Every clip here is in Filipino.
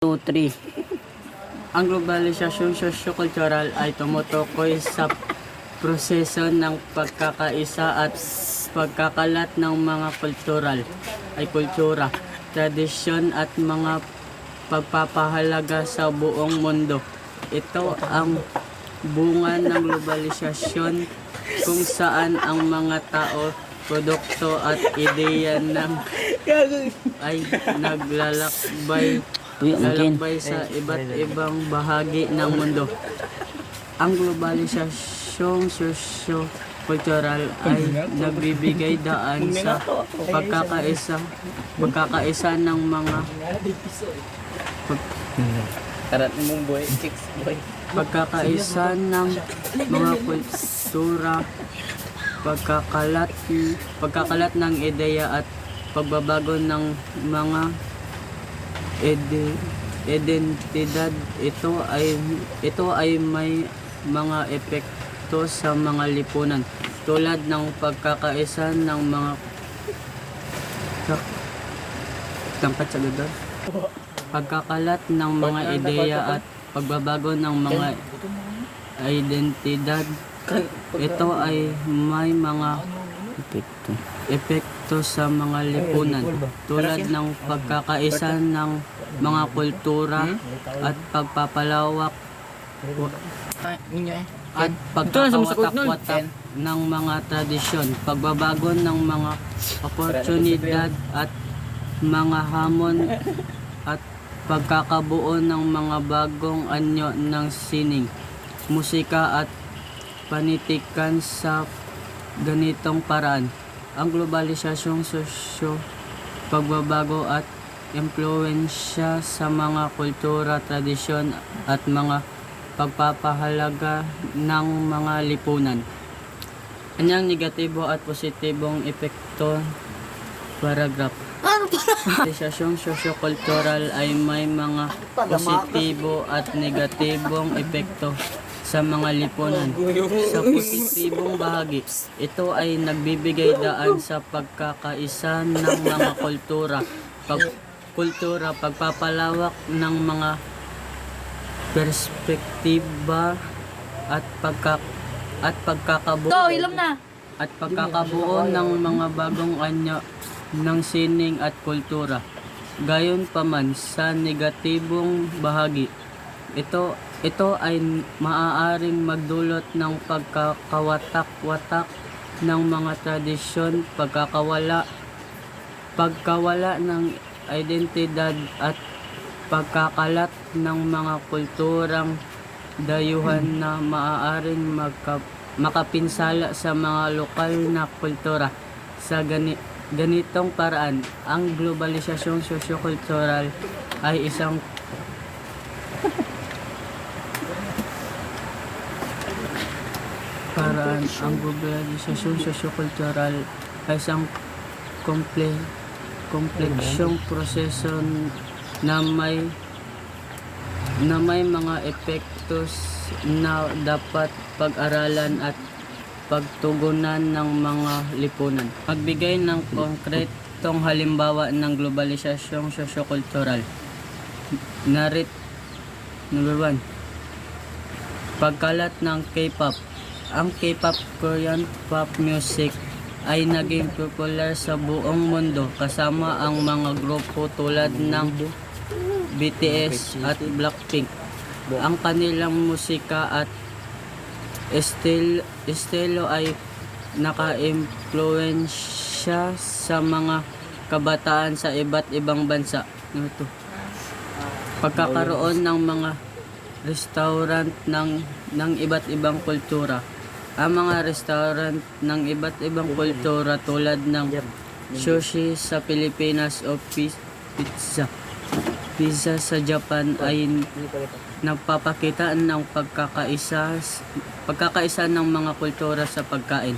2, 3. Ang globalisasyong sosyo-kultural ay tumutukoy sa proseso ng pagkakaisa at pagkakalat ng mga kultura, tradisyon at mga pagpapahalaga sa buong mundo. Ito ang bunga ng globalisasyon kung saan ang mga tao, produkto at ideya ay naglalakbay sa iba't ibang bahagi ng mundo. Ang globalisasyong sosyo-kultural ay nagbibigay daan sa pagkakaisa ng mga pagkakaisa ng mga kultura, pagkakalat ng ideya at pagbabago ng mga identidad. Ito ay may mga epekto sa mga lipunan tulad ng pagkakaisa ng mga pagkakalat ng mga ideya at pagbabago ng mga identidad. Ito ay may mga epekto sa mga lipunan tulad ng pagkakaisa ng mga kultura at pagpapalawak at pagkakawatak-watak ng mga tradisyon, pagbabago ng mga oportunidad at mga hamon at pagkakabuo ng mga bagong anyo ng sining, musika at panitikan sa ganitong paraan. Ang globalisasyong sosyo, pagbabago at impluwensya sa mga kultura, tradisyon at mga pagpapahalaga ng mga lipunan. Kanyang negatibo at positibong epekto. Paragraph. Globalisasyong sosyo-kultural ay may mga positibo at negatibong epekto sa mga lipunan. Sa positibong bahagi, ito ay nagbibigay daan sa pagkakaisa ng mga pagpapalawak ng mga perspektiba at pagkakabuo ng mga bagong anyo ng sining at kultura. Gayunpaman, sa negatibong bahagi, ito ay maaaring magdulot ng pagkakawatak-watak ng mga tradisyon, pagkawala ng identidad at pagkakalat ng mga kulturang dayuhan na maaaring makapinsala sa mga lokal na kultura. Sa ganitong paraan, ang globalisasyong sosyo-kultural ay isang ang globalisasyong sosyo-kultural ay isang kompleksyong proseso na may mga epektos na dapat pag-aralan at pagtugunan ng mga lipunan. Magbigay ng konkretong halimbawa ng globalisasyong sosyo-kultural. Number 1. Pagkalat ng K-pop. Ang K-pop, Korean pop music, ay naging popular sa buong mundo kasama ang mga grupo tulad ng BTS at Blackpink. Ang kanilang musika at estilo ay naka-impluwensya sa mga kabataan sa iba't ibang bansa. Pagkakaroon ng mga restaurant ng iba't ibang kultura. Ang mga restaurant ng iba't ibang kultura tulad ng sushi sa Pilipinas o pizza sa Japan ay nagpapakita ng pagkakaisa ng mga kultura sa pagkain.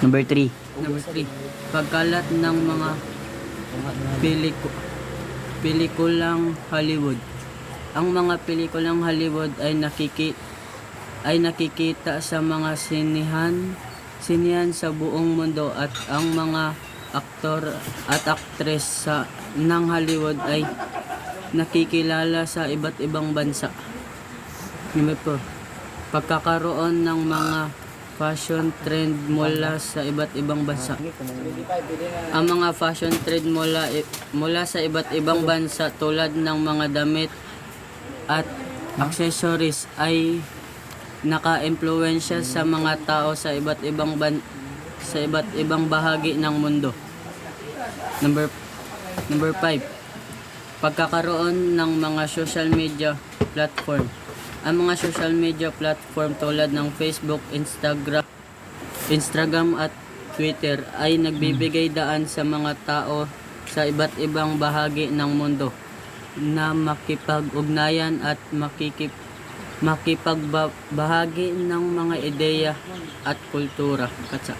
Number 3. Pagkalat ng mga pelikulang Hollywood. Ang mga pelikulang Hollywood ay nakikita sa mga sinihan sa buong mundo at ang mga aktor at aktres ng Hollywood ay nakikilala sa iba't ibang bansa. Number 4, pagkakaroon ng mga fashion trend mula sa iba't ibang bansa. Ang mga fashion trend mula sa iba't ibang bansa tulad ng mga damit at accessories ay naka-impluwensya sa mga tao sa iba't ibang bahagi ng mundo. Number 5, pagkakaroon ng mga social media platform. Ang mga social media platform tulad ng Facebook, Instagram at Twitter ay nagbibigay daan sa mga tao sa iba't ibang bahagi ng mundo na makipag-ugnayan at makipagbahagi ng mga ideya at kultura. Katsa.